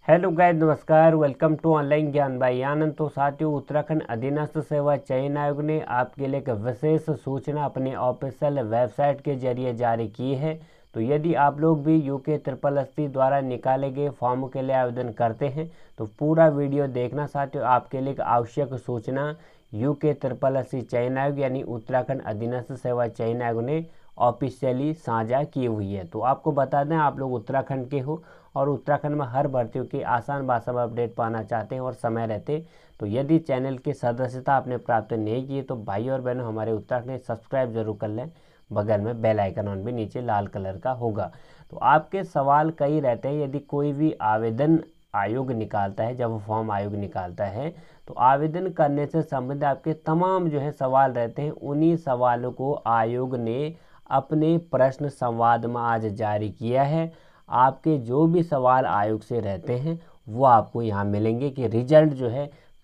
Hello guys, नमस्कार। Welcome to online ज्ञान by आनंद। तो साथियों, उत्तराखंड अधीनस्थ सेवा चयन आयोग ने आपके लिए एक विशेष सूचना अपने ऑफिशियल वेबसाइट के जरिए जारी की है। तो यदि आप लोग भी यूके SSSC द्वारा निकाले गए फॉर्म के लिए आवेदन करते हैं तो पूरा वीडियो देखना साथियों। आपके लिए एक आवश्यक सूचना यूके SSSC चयन आयोग यानी उत्तराखंड अधीनस्थ सेवा चयन आयोग ने ऑफिशियली साझा की हुई है। तो आपको बता दें, आप लोग उत्तराखंड के हो और उत्तराखंड में हर भर्तियों की आसान भाषा में अपडेट पाना चाहते हैं और समय रहते, तो यदि चैनल की सदस्यता आपने प्राप्त नहीं की तो भाई और बहनों, हमारे उत्तराखंड सब्सक्राइब जरूर कर लें। बगल में बेल आइकन ऑन भी नीचे लाल कलर का होगा। तो आपके सवाल कई रहते हैं। यदि कोई भी आवेदन आयोग निकालता है, जब फॉर्म आयोग निकालता है तो आवेदन करने से संबंधित आपके तमाम सवाल रहते हैं। उन्हीं सवालों को आयोग ने अपने प्रश्न संवाद में आज जारी किया है। आपके जो भी सवाल आयोग से रहते हैं वो आपको यहाँ मिलेंगे कि रिजल्ट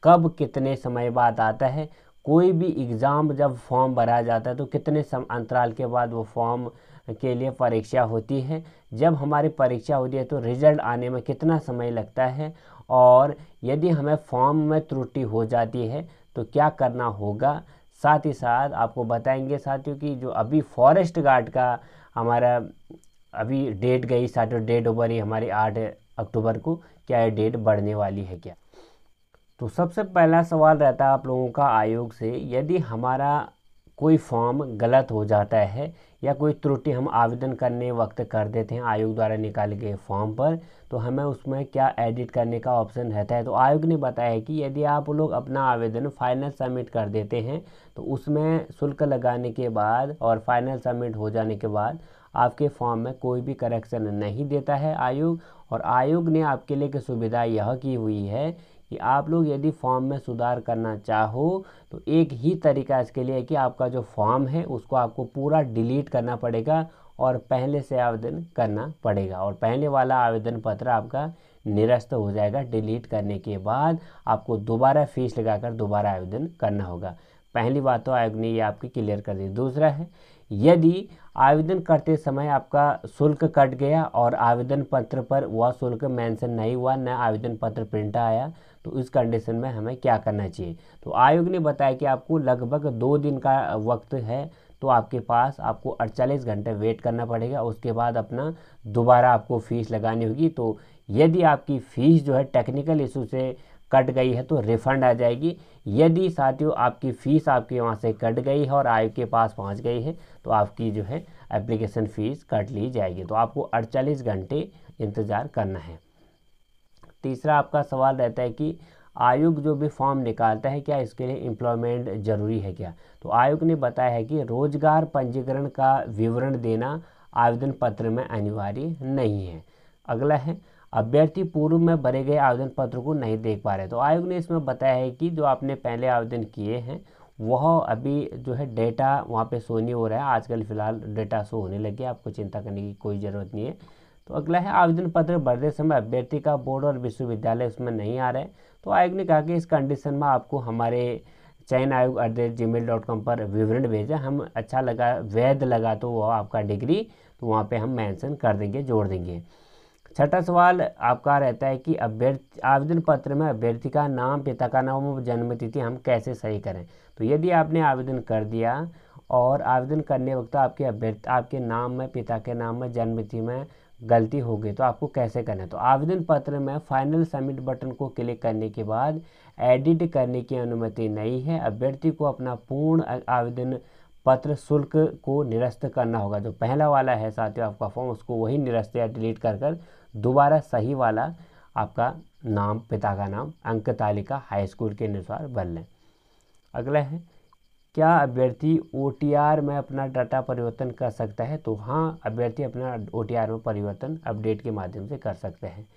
कब कितने समय बाद आता है। कोई भी एग्ज़ाम जब फॉर्म भरा जाता है तो कितने अंतराल के बाद वो फॉर्म के लिए परीक्षा होती है। जब हमारी परीक्षा होती है तो रिजल्ट आने में कितना समय लगता है, और यदि हमें फॉर्म में त्रुटि हो जाती है तो क्या करना होगा। साथ ही साथ आपको बताएंगे साथियों कि जो अभी फॉरेस्ट गार्ड का हमारा अभी डेट गई साथियों, डेट ओवर ही हमारी 8 अक्टूबर को, क्या ये डेट बढ़ने वाली है क्या। तो सबसे पहला सवाल रहता है आप लोगों का आयोग से, यदि हमारा कोई फॉर्म गलत हो जाता है या कोई त्रुटि हम आवेदन करने वक्त कर देते हैं आयोग द्वारा निकाले गए फॉर्म पर, तो हमें उसमें क्या एडिट करने का ऑप्शन रहता है। तो आयोग ने बताया है कि यदि आप लोग अपना आवेदन फाइनल सबमिट कर देते हैं तो उसमें शुल्क लगाने के बाद और फाइनल सबमिट हो जाने के बाद आपके फॉर्म में कोई भी करेक्शन नहीं देता है आयोग। और आयोग ने आपके लिए की सुविधा यह की हुई है कि आप लोग यदि फॉर्म में सुधार करना चाहो तो एक ही तरीका इसके लिए है कि आपका जो फॉर्म है उसको आपको पूरा डिलीट करना पड़ेगा और पहले से आवेदन करना पड़ेगा, और पहले वाला आवेदन पत्र आपका निरस्त हो जाएगा। डिलीट करने के बाद आपको दोबारा फीस लगाकर दोबारा आवेदन करना होगा। पहली बात तो आयोग ने ये आपकी क्लियर कर दी। दूसरा है, यदि आवेदन करते समय आपका शुल्क कट गया और आवेदन पत्र पर वह शुल्क मेंशन नहीं हुआ, न आवेदन पत्र प्रिंट आया, तो इस कंडीशन में हमें क्या करना चाहिए। तो आयोग ने बताया कि आपको लगभग 2 दिन का वक्त है, तो आपके पास आपको 48 घंटे वेट करना पड़ेगा। उसके बाद अपना दोबारा आपको फ़ीस लगानी होगी। तो यदि आपकी फ़ीस टेक्निकल इशू से कट गई है तो रिफ़ंड आ जाएगी। यदि साथियों आपकी फ़ीस आपके वहाँ से कट गई है और आयोग के पास पहुँच गई है तो आपकी एप्लीकेशन फ़ीस कट ली जाएगी। तो आपको 48 घंटे इंतज़ार करना है। तीसरा आपका सवाल रहता है कि आयोग जो भी फॉर्म निकालता है क्या इसके लिए एम्प्लॉयमेंट ज़रूरी है क्या। तो आयोग ने बताया है कि रोजगार पंजीकरण का विवरण देना आवेदन पत्र में अनिवार्य नहीं है। अगला है, अभ्यर्थी पूर्व में भरे गए आवेदन पत्र को नहीं देख पा रहे। तो आयोग ने इसमें बताया है कि जो आपने पहले आवेदन किए हैं वह अभी डेटा वहाँ पे शो नहीं हो रहा है। आजकल फ़िलहाल डेटा शो होने लगे, आपको चिंता करने की कोई ज़रूरत नहीं है। तो अगला है, आवेदन पत्र भरते समय अभ्यर्थी का बोर्ड और विश्वविद्यालय उसमें नहीं आ रहे। तो आयोग ने कहा कि इस कंडीशन में आपको हमारे चयन आयोग @gmail.com पर विवरण भेजा। हम अच्छा लगा, वैध लगा तो वो आपका डिग्री, तो वहाँ पे हम मेंशन कर देंगे, जोड़ देंगे। छठा सवाल आपका रहता है कि अभ्यर्थी आवेदन पत्र में अभ्यर्थी का नाम, पिता का नाम और जन्म तिथि हम कैसे सही करें। तो यदि आपने आवेदन कर दिया और आवेदन करने वक्त आपके नाम में, पिता के नाम में, जन्म तिथि में गलती हो गई तो आपको कैसे करना है। तो आवेदन पत्र में फाइनल सबमिट बटन को क्लिक करने के बाद एडिट करने की अनुमति नहीं है। अभ्यर्थी को अपना पूर्ण आवेदन पत्र शुल्क को निरस्त करना होगा। जो पहला वाला है साथियों आपका फॉर्म, उसको वही निरस्त या डिलीट कर दोबारा सही वाला आपका नाम, पिता का नाम, अंक तालिका हाई स्कूल के अनुसार भर लें। अगला है, क्या अभ्यर्थी OTR में अपना डाटा परिवर्तन कर सकता है। तो हाँ, अभ्यर्थी अपना OTR में परिवर्तन अपडेट के माध्यम से कर सकते हैं।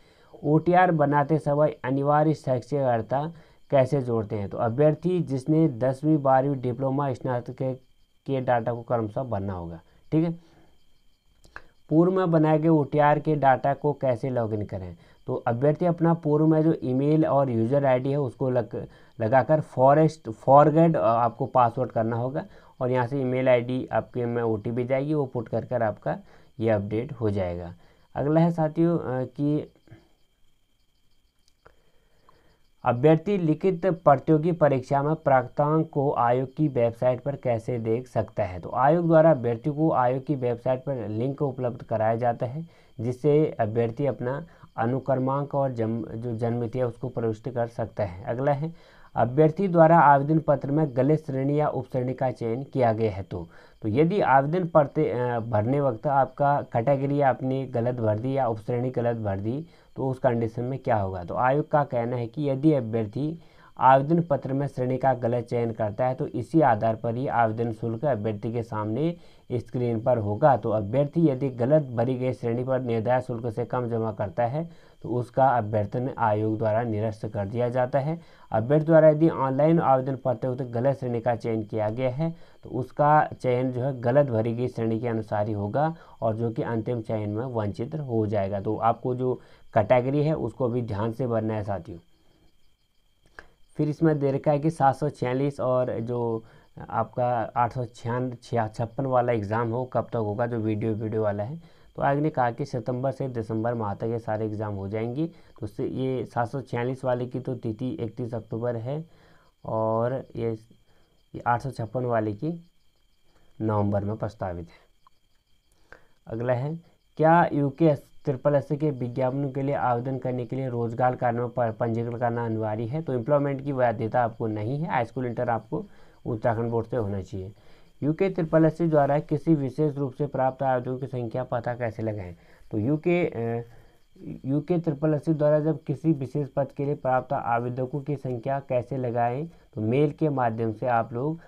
OTR बनाते समय अनिवार्य शैक्षिक अर्हता कैसे जोड़ते हैं। तो अभ्यर्थी जिसने 10वीं 12वीं डिप्लोमा स्नातक के डाटा को क्रमशः भरना होगा। ठीक है। पूर्व में बनाए गए OTR के डाटा को कैसे लॉगिन करें। तो अभ्यर्थी अपना पूर्व में जो ईमेल और यूज़र आईडी है उसको लगाकर फॉरगेट आपको पासवर्ड करना होगा, और यहाँ से ईमेल आईडी आपके में OTP जाएगी, वो पुट कर आपका ये अपडेट हो जाएगा। अगला है साथियों कि अभ्यर्थी लिखित प्रतियोगी परीक्षा में प्राप्तांक को आयोग की वेबसाइट पर कैसे देख सकता है? तो आयोग द्वारा अभ्यर्थी को आयोग की वेबसाइट पर लिंक उपलब्ध कराया जाता है, जिससे अभ्यर्थी अपना अनुक्रमांक और जो जन्मतिथि है उसको प्रविष्ट कर सकता है। अगला है, अभ्यर्थी द्वारा आवेदन पत्र में गलत श्रेणी या उपश्रेणी का चयन किया गया है तो यदि आवेदन पत्र भरने वक्त आपका कैटेगरी आपने गलत भर दी या उपश्रेणी गलत भर दी तो उस कंडीशन में क्या होगा? तो आयोग का कहना है कि यदि अभ्यर्थी आवेदन पत्र में श्रेणी का गलत चयन करता है तो इसी आधार पर ही आवेदन शुल्क अभ्यर्थी के सामने स्क्रीन पर होगा। तो अभ्यर्थी यदि गलत भरी गई श्रेणी पर निर्धारित शुल्क से कम जमा करता है तो उसका अभ्यर्थन आयोग द्वारा निरस्त कर दिया जाता है। अभ्यर्थी द्वारा यदि ऑनलाइन आवेदन पत्र में गलत श्रेणी का चयन किया गया है तो उसका चयन जो है गलत भरी गई श्रेणी के अनुसार ही होगा और जो कि अंतिम चयन में वंचित हो जाएगा। तो आपको जो कैटेगरी है उसको भी ध्यान से भरना है साथियों। फिर इसमें दे रखा है कि 746 और जो आपका 856 वाला एग्ज़ाम हो कब तक होगा, जो वीडियो वाला है। तो आयोग ने कहा कि सितंबर से दिसंबर माह तक ये सारे एग्ज़ाम हो जाएंगी। तो उससे ये 746 वाले की तो तिथि 31 अक्टूबर है और ये 856 वाले की नवंबर में प्रस्तावित है। अगला है, क्या यूके SSSC के विज्ञापनों के लिए आवेदन करने के लिए रोजगार कार्यों पर पंजीकरण करना अनिवार्य है? तो एम्प्लॉयमेंट की वैधता आपको नहीं है, हाई स्कूल इंटर आपको उत्तराखंड बोर्ड से होना चाहिए। यूके SSSC द्वारा किसी विशेष रूप से प्राप्त आवेदकों की संख्या पता कैसे लगाएं? तो यूके SSSC द्वारा जब किसी विशेष पद के लिए प्राप्त आवेदकों की संख्या कैसे लगाएं? तो मेल के माध्यम से आप लोग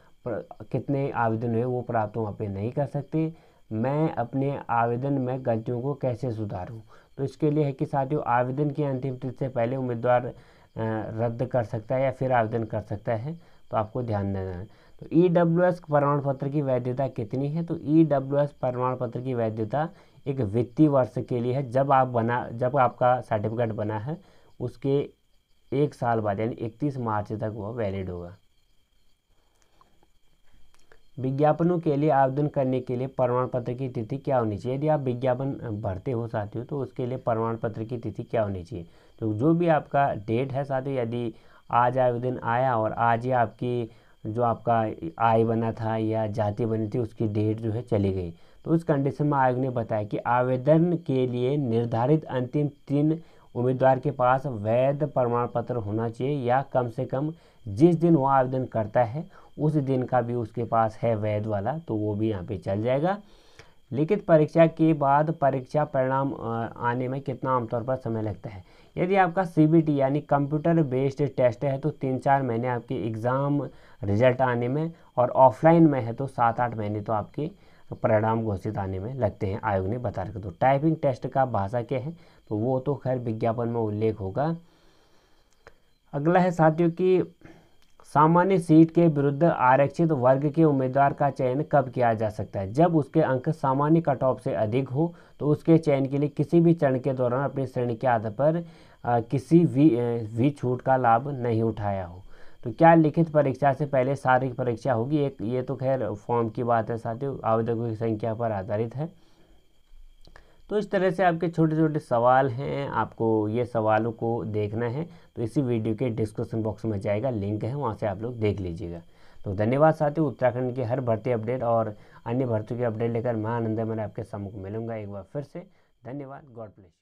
कितने आवेदन हुए वो प्राप्त वहाँ पे नहीं कर सकते। मैं अपने आवेदन में गलतियों को कैसे सुधारूं? तो इसके लिए है कि साथियों आवेदन की अंतिम तिथि से पहले उम्मीदवार रद्द कर सकता है या फिर आवेदन कर सकता है, तो आपको ध्यान देना है। तो EWS प्रमाण पत्र की वैधता कितनी है? तो EWS प्रमाण पत्र की वैधता एक वित्तीय वर्ष के लिए है, जब आपका सर्टिफिकेट बना है उसके 1 साल बाद यानी 31 मार्च तक वह वैलिड होगा। विज्ञापनों के लिए आवेदन करने के लिए प्रमाण पत्र की तिथि क्या होनी चाहिए? यदि आप विज्ञापन भरते हो साथियों तो उसके लिए प्रमाण पत्र की तिथि क्या होनी चाहिए? तो जो भी आपका डेट है साथियों, यदि आज आवेदन आया और आज ही आपकी जो आपका आय बना था या जाति बनी थी उसकी डेट जो है चली गई, तो उस कंडीशन में आयोग ने बताया कि आवेदन के लिए निर्धारित अंतिम 3 उम्मीदवार के पास वैध प्रमाण पत्र होना चाहिए या कम से कम जिस दिन वो आवेदन करता है उस दिन का भी उसके पास है वैध वाला, तो वो भी यहाँ पे चल जाएगा। लिखित परीक्षा के बाद परीक्षा परिणाम आने में कितना आमतौर पर समय लगता है? यदि आपका CBT यानी कंप्यूटर बेस्ड टेस्ट है तो 3-4 महीने आपके एग्ज़ाम रिजल्ट आने में, और ऑफलाइन में है तो 7-8 महीने तो आपके परिणाम घोषित आने में लगते हैं, आयोग ने बता रखा। तो टाइपिंग टेस्ट का भाषा क्या है? तो वो तो खैर विज्ञापन में उल्लेख होगा। अगला है साथियों कि सामान्य सीट के विरुद्ध आरक्षित वर्ग के उम्मीदवार का चयन कब किया जा सकता है? जब उसके अंक सामान्य कट ऑफ से अधिक हो तो उसके चयन के लिए किसी भी चरण के दौरान अपनी श्रेणी के आधार पर किसी भी छूट का लाभ नहीं उठाया हो। तो क्या लिखित परीक्षा से पहले शारीरिक परीक्षा होगी? ये तो खैर फॉर्म की बात है साथियों, आवेदकों की संख्या पर आधारित है। तो इस तरह से आपके छोटे छोटे सवाल हैं, आपको ये सवालों को देखना है तो इसी वीडियो के डिस्क्रिप्शन बॉक्स में जाएगा, लिंक है, वहाँ से आप लोग देख लीजिएगा। तो धन्यवाद साथियों। उत्तराखंड की हर भर्ती अपडेट और अन्य भर्तियों की अपडेट लेकर मैं आनंद मैंने आपके सम्मुख मिलूंगा एक बार फिर से। धन्यवाद। God bless.